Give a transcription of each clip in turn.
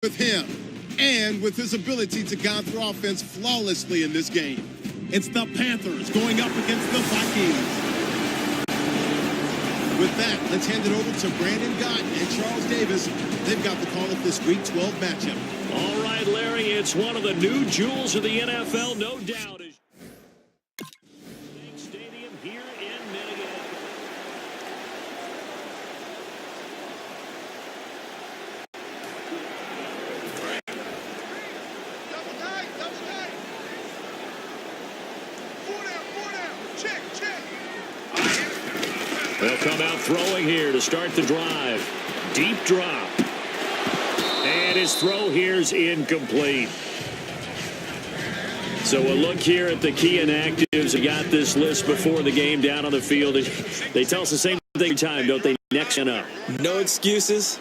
with him and with his ability to guide through offense flawlessly in this game. It's the Panthers going up against the Vikings. With that, let's hand it over to Brandon Gott and Charles Davis. They've got the call of this Week 12 matchup. All right, Larry, it's one of the new jewels of the NFL, no doubt. Stadium here in Minneapolis. Double tight. Four down. Check. They'll come out throwing here to start the drive. Deep drop. And his throw here's incomplete. So a look here at the key inactives. We got this list before the game down on the field. They tell us the same thing every time, don't they? Next and up. No excuses.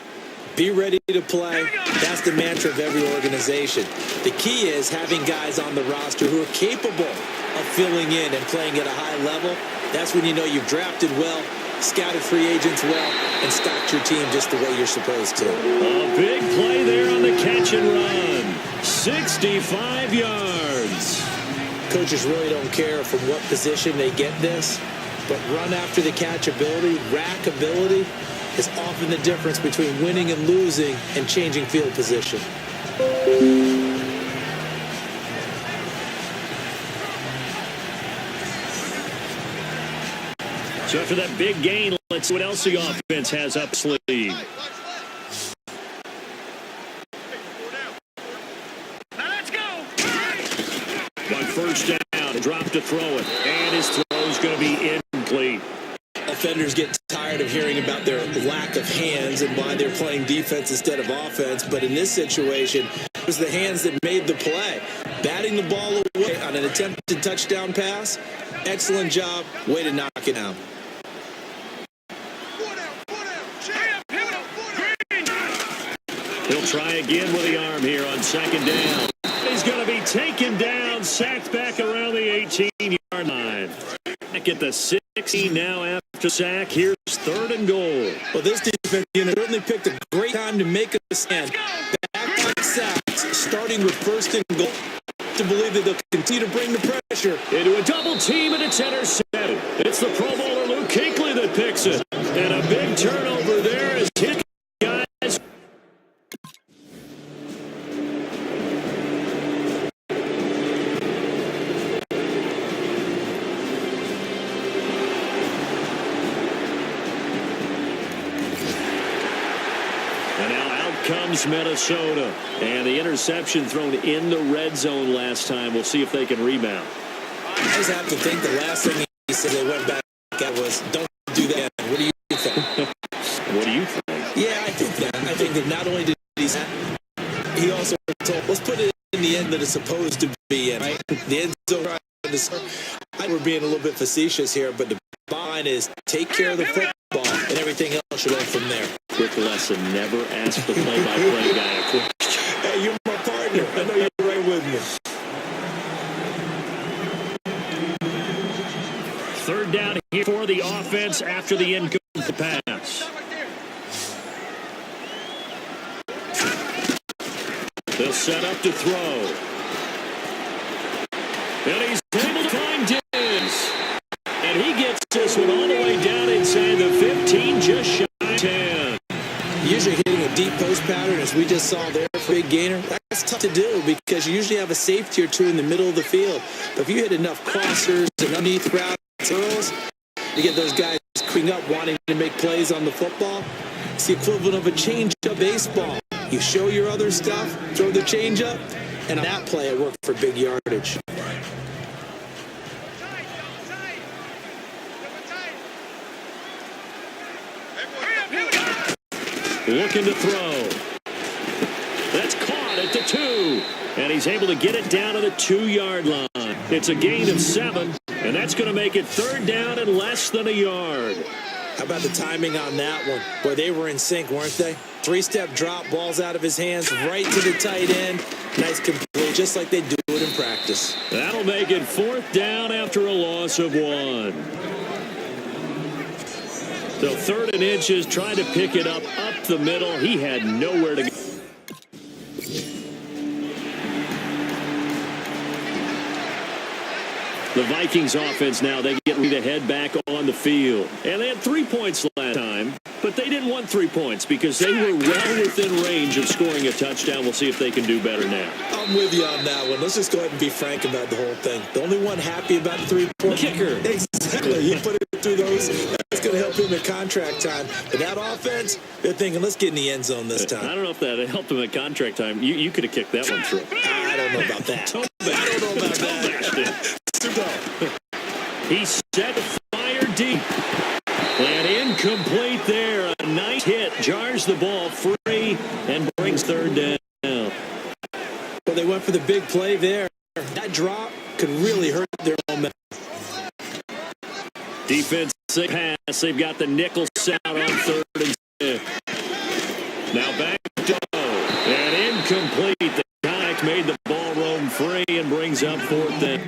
Be ready to play. That's the mantra of every organization. The key is having guys on the roster who are capable of filling in and playing at a high level. That's when you know you've drafted well, scouted free agents well, and stocked your team just the way you're supposed to. A big play there on the catch and run. 65 yards. Coaches really don't care from what position they get this, but run after the catch ability, rack ability, is often the difference between winning and losing and changing field position. So after that big gain, let's see what else the offense has up sleeve. Let's go. On first down, drop to throw it, and his throw is going to be incomplete. Offenders get tired of hearing about their lack of hands and why they're playing defense instead of offense. But in this situation, it was the hands that made the play. Batting the ball away on an attempted touchdown pass. Excellent job. Way to knock it down. He'll try again with the arm here on second down. He's going to be taken down, sacked back around the 18-yard line. Back at the 16 now after sack. Here's third and goal. Well, this defense unit certainly picked a great time to make a stand. Back sacks, starting with first and goal. To believe that they'll continue to bring the pressure. Into a double team, and it's intercepted. It's the Pro Bowler Luke Kuechly that picks it. And a big turnover there as his guys. And now out comes Minnesota. And the interception thrown in the red zone last time. We'll see if they can rebound. I just have to think the last thing he said they went back at was, don't do that. What do you think? What do you think? Yeah, I think that. I think that not only did he also told, let's put it in the end that it's supposed to be in, right? The end zone. We're being a little bit facetious here, but the bottom line is take care of the football, and everything else should go from there. Quick lesson, never ask the play-by-play guy a question. Hey, you're my partner. I know you're right with me. Third down here for the offense after the incomplete pass. They'll set up to throw. And he's able to find Diggs. And he gets this one all the way down inside the 15, just shy of 10. Usually hitting a deep post pattern, as we just saw there for a big gainer, that's tough to do because you usually have a safety or two in the middle of the field. But if you hit enough crossers and underneath routes, you get those guys queuing up wanting to make plays on the football. It's the equivalent of a change-up baseball. You show your other stuff, throw the change-up, and on that play it worked for big yardage. Looking to throw. That's caught at the 2. And he's able to get it down to the 2-yard line. It's a gain of 7, and that's going to make it third down and less than a yard. How about the timing on that one? Boy, they were in sync, weren't they? 3-step drop, balls out of his hands, right to the tight end. Nice complete, just like they do it in practice. That'll make it fourth down after a loss of 1. So third and inches, trying to pick it up the middle. He had nowhere to go. The Vikings offense now, they get ready to head back on the field. And they had 3 points last time, but they didn't want 3 points because they were well within range of scoring a touchdown. We'll see if they can do better now. I'm with you on that one. Let's just go ahead and be frank about the whole thing. The only one happy about the 3-point kicker. Exactly. You put it through those. That's going to help him in contract time. But that offense, they're thinking, let's get in the end zone this time. I don't know if that helped him at contract time. You could have kicked that one through. I don't know about that. I don't know about that. He's set to fire deep. And incomplete there. A nice hit. Jars the ball free and brings third down. Well, they went for the big play there. That drop could really hurt their momentum. Defense pass. They've got the nickel set out on 3rd and 6. Now back to go. And incomplete. The contact made the ball roam free and brings up 4th down.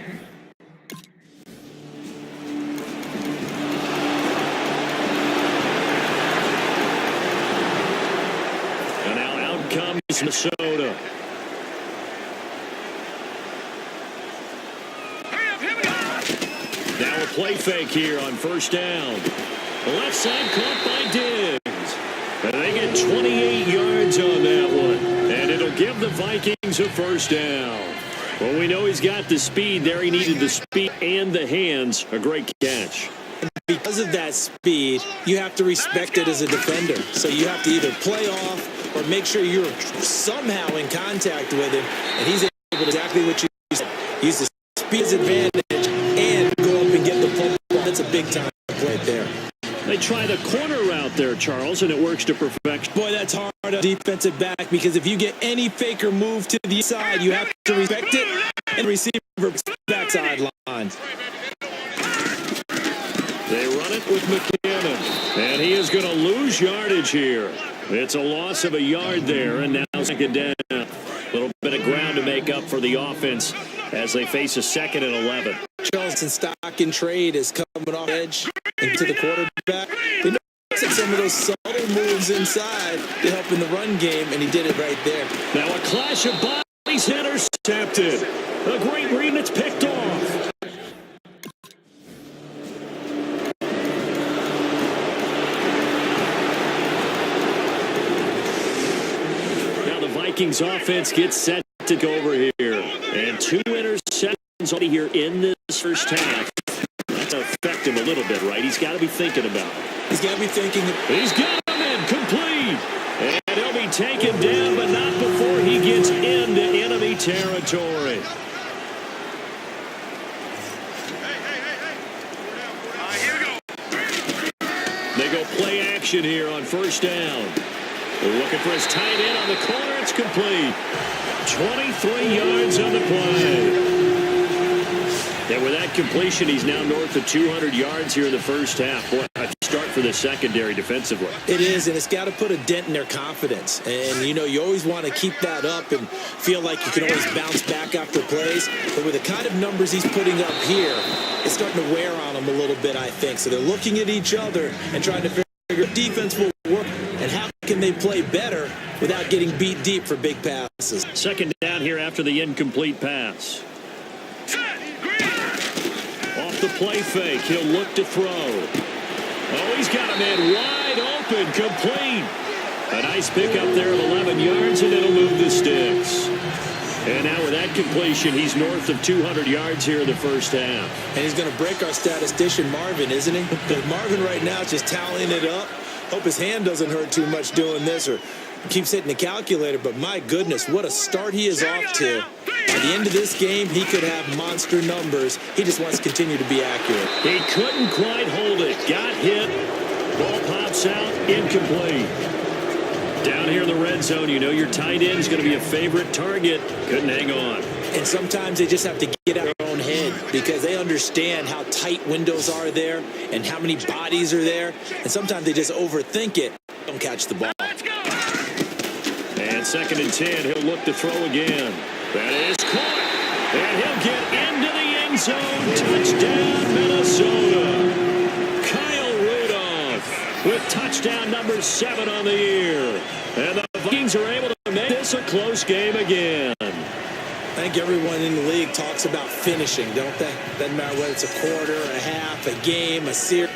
And now out comes Minnesota. Now a play fake here on 1st down. The left side caught by Diggs. And they get 28 yards on that one. And it'll give the Vikings a 1st down. Well, we know he's got the speed there. He needed the speed and the hands. A great catch. Because of that speed, you have to respect it as a defender. So you have to either play off or make sure you're somehow in contact with him. And he's able to do exactly what you said. Use the speed's advantage and go up and get the ball. That's a big-time play there. They try the corner route there, Charles, and it works to perfection. Boy, that's hard on a defensive back because if you get any fake or move to the side, you have to respect it and receiver backside line. They run it with McKinnon, and he is going to lose yardage here. It's a loss of a yard there, and now 2nd down. A little bit of ground to make up for the offense as they face a 2nd and 11. Charleston stock and trade is coming off edge into the quarterback. They know some of those subtle moves inside to help in the run game, and he did it right there. Now a clash of bodies intercepted. A great read, and it's picked off. Now the Vikings offense gets set to go over here. And 2 interceptions already here in this first half. That's affect him a little bit, right? He's got to be thinking about it. He's got to be thinking. He's got him in, complete. And he'll be taken down, but not before he gets into enemy territory. Here we go. They go play action here on 1st down. They're looking for his tight end on the corner. It's complete. 23 yards on the play. And with that completion, he's now north of 200 yards here in the first half. Boy, a start for the secondary defensively. It is, and it's got to put a dent in their confidence. And, you know, you always want to keep that up and feel like you can always bounce back after plays. But with the kind of numbers he's putting up here, it's starting to wear on them a little bit, I think. So they're looking at each other and trying to figure out defense will work and how can they play better without getting beat deep for big passes. 2nd down here after the incomplete pass. Off the play fake, he'll look to throw. Oh, he's got him in wide open, complete. A nice pickup there of 11 yards, and it'll move the sticks. And now with that completion, he's north of 200 yards here in the first half. And he's going to break our statistician, Marvin, isn't he? Because Marvin right now is just tallying it up. Hope his hand doesn't hurt too much doing this or keeps hitting the calculator. But my goodness, what a start he is off to. By the end of this game, he could have monster numbers. He just wants to continue to be accurate. He couldn't quite hold it. Got hit. Ball pops out. Incomplete. Down here in the red zone, you know your tight end is going to be a favorite target. Couldn't hang on. And sometimes they just have to get out of their own head because they understand how tight windows are there and how many bodies are there. And sometimes they just overthink it. Don't catch the ball. And 2nd and 10, he'll look to throw again. That is caught. And he'll get into the end zone. Touchdown, Minnesota. Kyle Rudolph with touchdown number 7 on the year. And the Vikings are able to make this a close game again. I think everyone in the league talks about finishing, don't they? Doesn't matter whether it's a quarter, a half, a game, a series.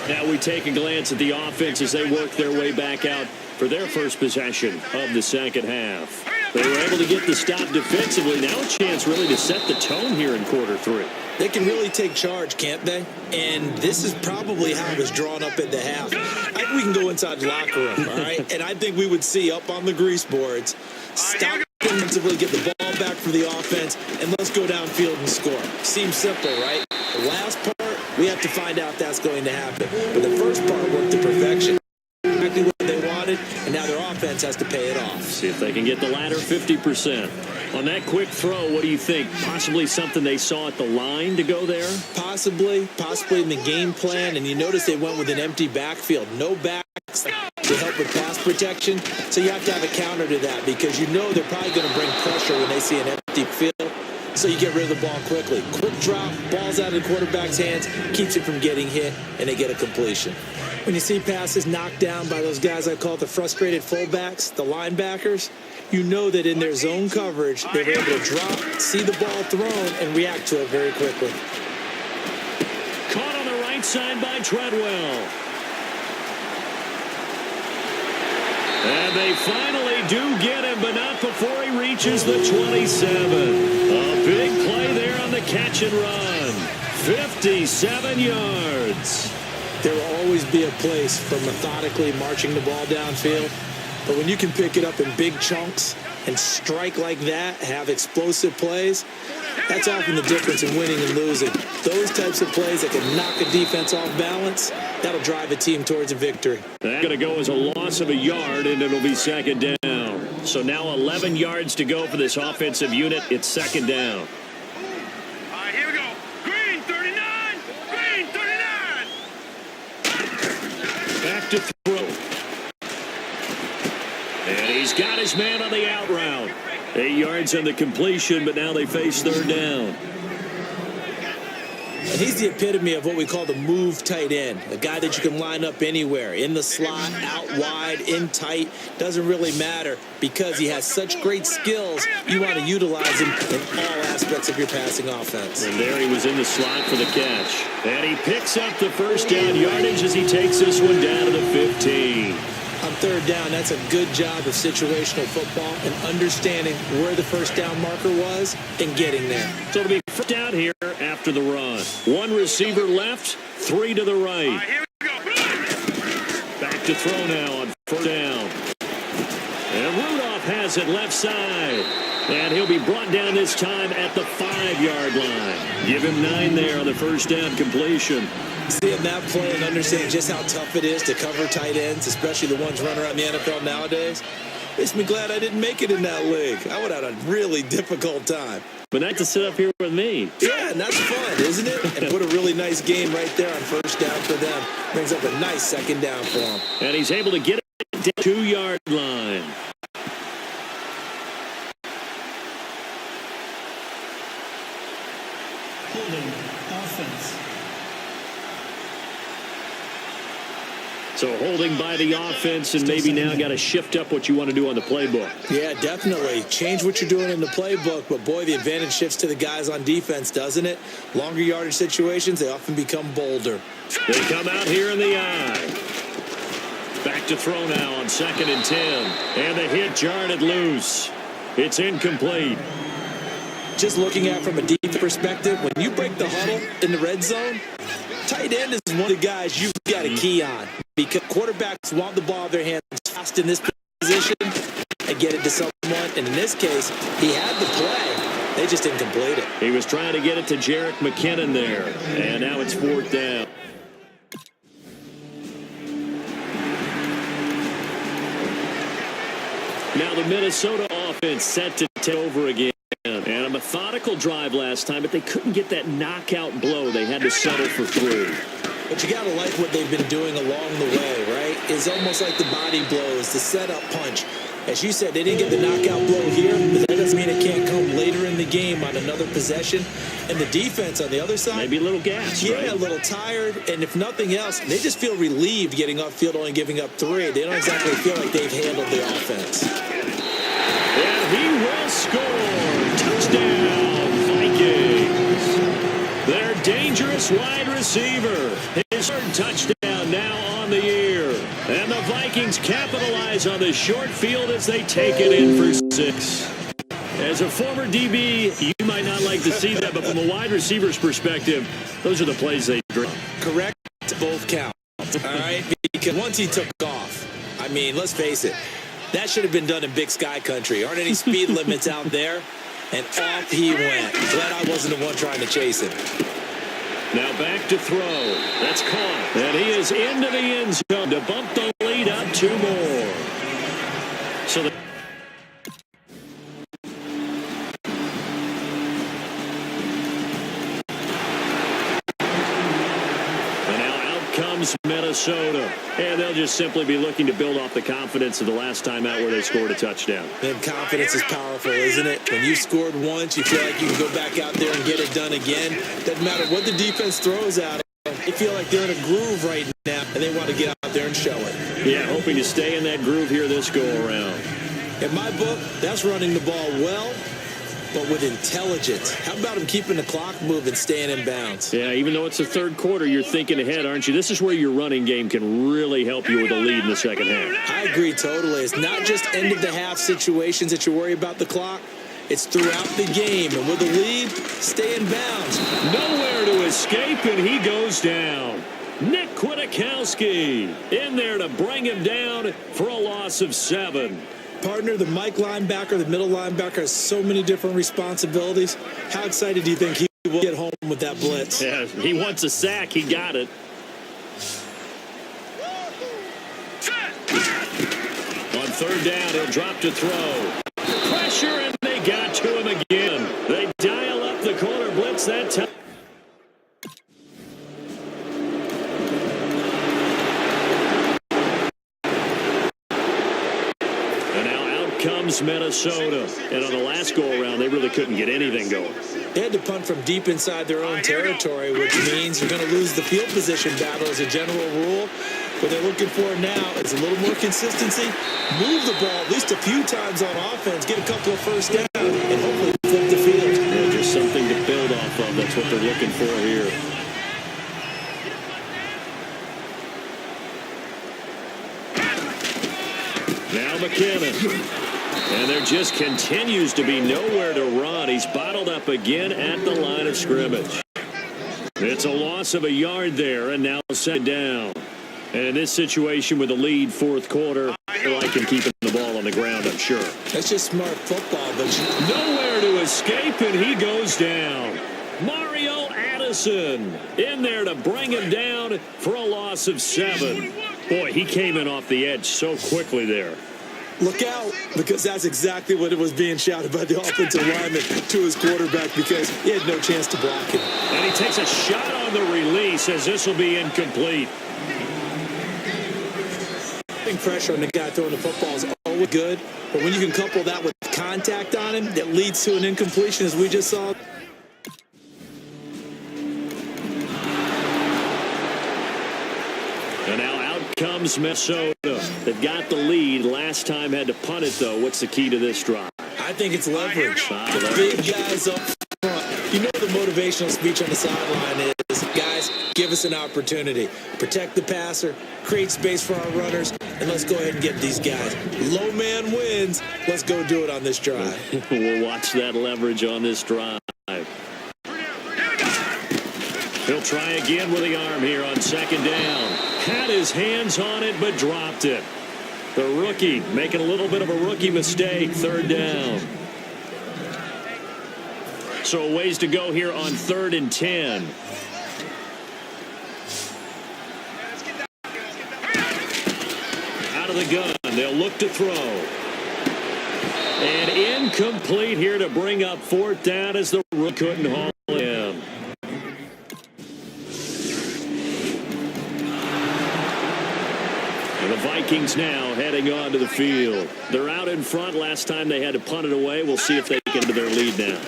Now we take a glance at the offense as they work their way back out for their first possession of the second half. They were able to get the stop defensively. Now a chance really to set the tone here in quarter three. They can really take charge, can't they? And this is probably how it was drawn up at the half. I think we can go inside the locker room, all right? And I think we would see up on the grease boards, stop defensively, get the ball back for the offense, and let's go downfield and score. Seems simple, right? The last part, we have to find out that's going to happen. But the first part worked to perfection. Exactly what they wanted, and now their offense has to pay it off. See if they can get the latter 50%. On that quick throw, what do you think? Possibly something they saw at the line to go there? Possibly in the game plan, and you notice they went with an empty backfield. No backs to help with pass protection, so you have to have a counter to that because you know they're probably going to bring pressure when they see an empty field, so you get rid of the ball quickly. Quick drop, ball's out of the quarterback's hands, keeps it from getting hit, and they get a completion. When you see passes knocked down by those guys I call the frustrated fullbacks, the linebackers, you know that in their zone coverage, they were able to drop, see the ball thrown, and react to it very quickly. Caught on the right side by Treadwell. And they finally do get him, but not before he reaches the 27. A big play there on the catch and run. 57 yards. There will always be a place for methodically marching the ball downfield. But when you can pick it up in big chunks and strike like that, have explosive plays, that's often the difference in winning and losing. Those types of plays that can knock a defense off balance, that'll drive a team towards a victory. That's going to go as a loss of a yard, and it'll be second down. So now 11 yards to go for this offensive unit. It's second down. All right, here we go. Green 39. Green 39. Back to throw. And he's got his man on the out route. 8 yards on the completion, but now they face third down. And he's the epitome of what we call the move tight end, a guy that you can line up anywhere, in the slot, out wide, in tight, doesn't really matter because he has such great skills. You want to utilize him in all aspects of your passing offense. And there he was in the slot for the catch. And he picks up the first down yardage as he takes this one down to the 15. On third down, that's a good job of situational football and understanding where the first down marker was and getting there. So it'll be first down here after the run. One receiver left, 3 to the right. Here we go. Back to throw now on first down. And Rudolph has it left side. And he'll be brought down this time at the 5-yard line. Give him 9 there on the first down completion. Seeing that play and understanding just how tough it is to cover tight ends, especially the ones running around the NFL nowadays, makes me glad I didn't make it in that league. I would have had a really difficult time. But not to sit up here with me. Yeah, and that's fun, isn't it? And put a really nice game right there on first down for them. Brings up a nice second down for them. And he's able to get it to the 2-yard line. Holding offense. So holding by the offense, and maybe now got to shift up what you want to do on the playbook. Yeah, definitely. Change what you're doing in the playbook, but boy, the advantage shifts to the guys on defense, doesn't it? Longer yardage situations, they often become bolder. They come out here in the eye. Back to throw now on 2nd and 10. And the hit jarred it loose. It's incomplete. Just looking at it from a deep perspective, when you break the huddle in the red zone, tight end is one of the guys you've got to key on because quarterbacks want the ball in their hands fast in this position and get it to someone. And in this case, he had the play. They just didn't complete it. He was trying to get it to Jerick McKinnon there. And now it's 4th down. Now the Minnesota offense set to take over again. And a methodical drive last time, but they couldn't get that knockout blow. They had to settle for 3. But you got to like what they've been doing along the way, right? It's almost like the body blows, the setup punch. As you said, they didn't get the knockout blow here, but that doesn't mean it can't come later in the game on another possession. And the defense on the other side, maybe a little gas, yeah, right? a little tired. And if nothing else, they just feel relieved getting upfield, only giving up 3. They don't exactly feel like they've handled the offense. And he will score. Touchdown, Vikings. Their dangerous wide receiver. His third touchdown now on the year. And the Vikings capitalize on the short field as they take it in for 6. As a former DB, you might not like to see that, but from a wide receiver's perspective, those are the plays they draw. Correct, both count. All right, because once he took off, I mean, let's face it, that should have been done in Big Sky country. Aren't any speed limits out there? And off he went. Glad I wasn't the one trying to chase him. Now back to throw. That's caught. And he is into the end zone to bump the lead up 2 more. So the comes Minnesota, and they'll just simply be looking to build off the confidence of the last time out where they scored a touchdown. And confidence is powerful, isn't it? When you scored once, you feel like you can go back out there and get it done again. Doesn't matter what the defense throws at them. They feel like they're in a groove right now, and they want to get out there and show it. Yeah, hoping to stay in that groove here this go-around. In my book, that's running the ball well, but with intelligence. How about him keeping the clock moving, staying in bounds? Yeah, even though it's the third quarter, you're thinking ahead, aren't you? This is where your running game can really help you with a lead in the second half. I agree totally. It's not just end-of-the-half situations that you worry about the clock. It's throughout the game. And with the lead, stay in bounds. Nowhere to escape, and he goes down. NakdChimichanga in there to bring him down for a loss of 7. Partner, the Mike linebacker, the middle linebacker has so many different responsibilities. How excited do you think he will get home with that blitz? Yeah, he wants a sack. He got it. On third down, he'll drop to throw. Pressure, and they got to him again. They dial up the corner blitz that time. Comes Minnesota, and on the last go-around, they really couldn't get anything going. They had to punt from deep inside their own territory, which means you're going to lose the field position battle as a general rule. What they're looking for now is a little more consistency, move the ball at least a few times on offense, get a couple of first downs, and hopefully flip the field. Yeah, just something to build off of. That's what they're looking for here. Now McKinnon. And there just continues to be nowhere to run. He's bottled up again at the line of scrimmage. It's a loss of a yard there, and now set down. And in this situation with a lead fourth quarter, I like him keeping the ball on the ground, I'm sure. That's just smart football, but nowhere to escape, and he goes down. Mario Addison in there to bring him down for a loss of 7. Boy, he came in off the edge so quickly there. Look out, because that's exactly what it was being shouted by the offensive lineman to his quarterback, because he had no chance to block him. And he takes a shot on the release as this will be incomplete. Putting pressure on the guy throwing the football is always good, but when you can couple that with contact on him that leads to an incompletion, as we just saw. And now out comes Minnesota. They've got the lead. Last time had to punt it, though. What's the key to this drive? I think it's leverage. The big guys up front. You know the motivational speech on the sideline is, guys, give us an opportunity. Protect the passer, create space for our runners, and let's go ahead and get these guys. Low man wins. Let's go do it on this drive. We'll watch that leverage on this drive. He'll try again with the arm here on second down. Had his hands on it, but dropped it. The rookie making a little bit of a rookie mistake. Third down. So a ways to go here on 3rd and 10. Out of the gun. They'll look to throw. And incomplete here to bring up 4th down as the rookie couldn't haul him. The Vikings now heading onto the field. They're out in front. Last time they had to punt it away. We'll see if they get into their lead now.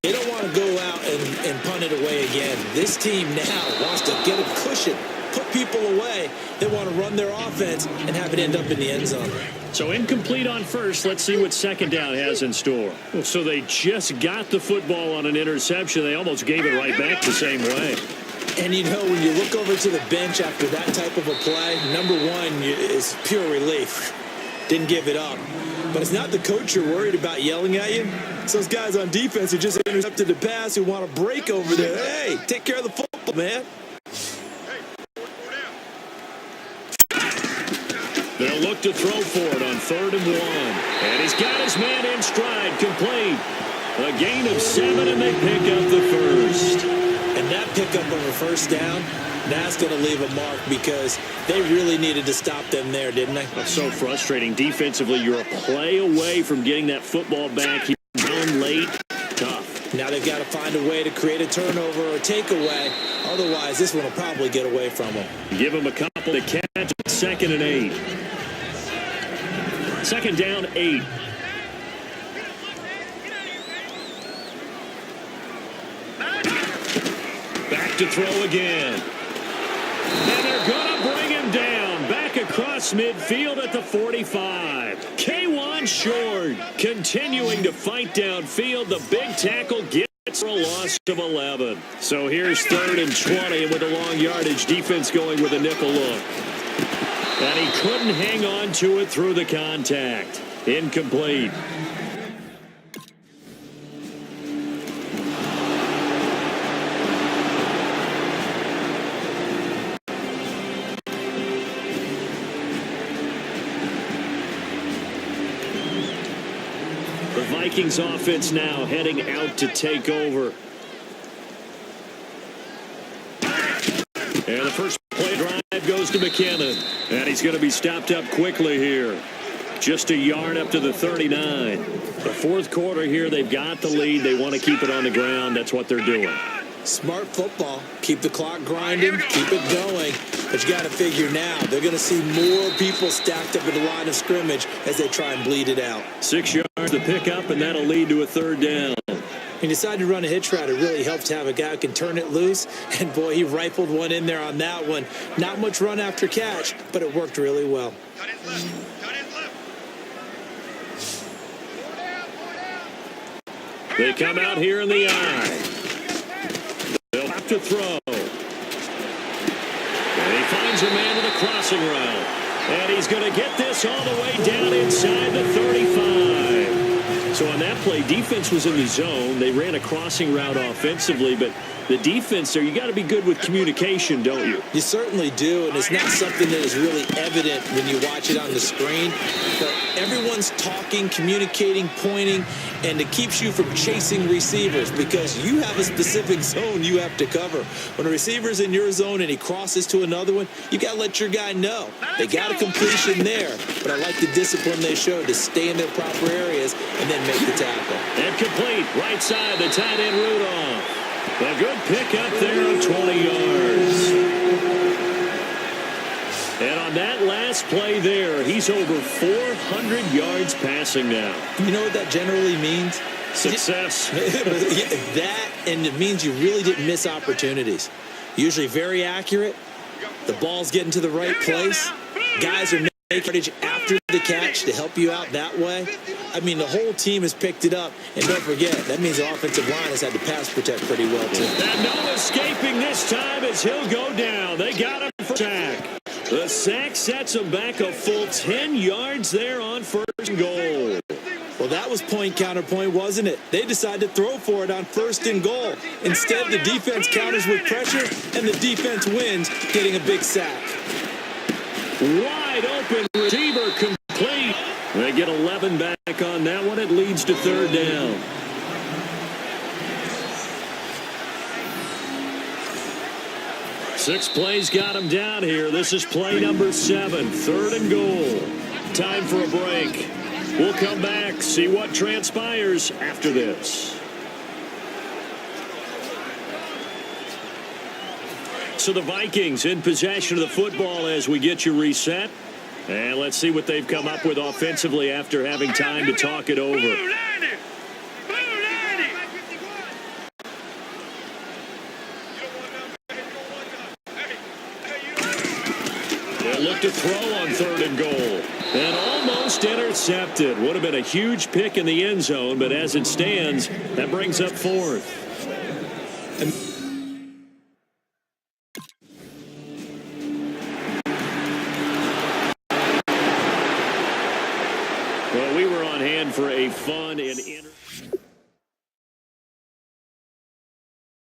They don't want to go out and punt it away again. This team now wants to get a cushion, put people away. They want to run their offense and have it end up in the end zone. So incomplete on first. Let's see what second down has in store. So they just got the football on an interception. They almost gave it right back the same way. And, you know, when you look over to the bench after that type of a play, number one is pure relief. Didn't give it up. But it's not the coach you're worried about yelling at you. It's those guys on defense who just intercepted the pass who want to break over there. Hey, take care of the football, man. They'll look to throw for it on 3rd and 1. And he's got his man in stride, complete. A gain of 7, and they pick up the first. And that pickup on the first down, that's going to leave a mark because they really needed to stop them there, didn't they? That's so frustrating. Defensively, you're a play away from getting that football back. You're down late. Tough. Now they've got to find a way to create a turnover or takeaway. Otherwise, this one will probably get away from them. Give them a couple to catch. 2nd and 8. 2nd down, 8. Back to throw again. And they're going to bring him down. Back across midfield at the 45. K1 short. Continuing to fight downfield. The big tackle gets for a loss of 11. So here's 3rd and 20. And with the long yardage, defense going with a nickel look. And he couldn't hang on to it through the contact. Incomplete. The Vikings offense now heading out to take over. And the first play drive goes to McKinnon. And he's going to be stopped up quickly here. Just a yard up to the 39. The 4th quarter here, they've got the lead. They want to keep it on the ground. That's what they're doing. Smart football. Keep the clock grinding. Keep it going. But you got to figure now they're going to see more people stacked up at the line of scrimmage as they try and bleed it out. 6 yards to pick up, and that'll lead to a 3rd down. He decided to run a hitch route. It really helps to have a guy who can turn it loose. And, boy, he rifled one in there on that one. Not much run after catch, but it worked really well. Cut his left. Cut his left. They come out here in the eye. They'll have to throw. And he finds a man with a crossing route. And he's going to get this all the way down inside the 35. So on that play, defense was in the zone. They ran a crossing route offensively, but the defense there, you got to be good with communication, don't you? You certainly do, and it's not something that is really evident when you watch it on the screen. But everyone's talking, communicating, pointing, and it keeps you from chasing receivers because you have a specific zone you have to cover. When a receiver's in your zone and he crosses to another one, you got to let your guy know. They got a completion there, but I like the discipline they showed to stay in their proper areas and then make the tackle. And complete, right side, the tight end Rudolph. A good pick up there of 20 yards. And on that last play there, he's over 400 yards passing now. You know what that generally means? Success. That, and it means you really didn't miss opportunities. Usually very accurate. The ball's getting to the right place. Guys are making yardage after the catch to help you out that way. I mean, the whole team has picked it up. And don't forget, that means the offensive line has had to pass protect pretty well, too. And no escaping this time as he'll go down. They got him for sack. The sack sets him back a full 10 yards there on 1st and goal. Well, that was point counterpoint, wasn't it? They decided to throw for it on 1st and goal. Instead, the defense counters with pressure, and the defense wins, getting a big sack. Wide open receiver complete. They get 11 back on that one. It leads to 3rd down. Six plays got him down here. This is play number 7. 3rd and goal. Time for a break. We'll come back, see what transpires after this. So the Vikings in possession of the football as we get you reset. And let's see what they've come up with offensively after having time to talk it over. They'll look to throw on 3rd and goal. And almost intercepted. Would have been a huge pick in the end zone, but as it stands, that brings up 4th. Well, we were on hand for a fun and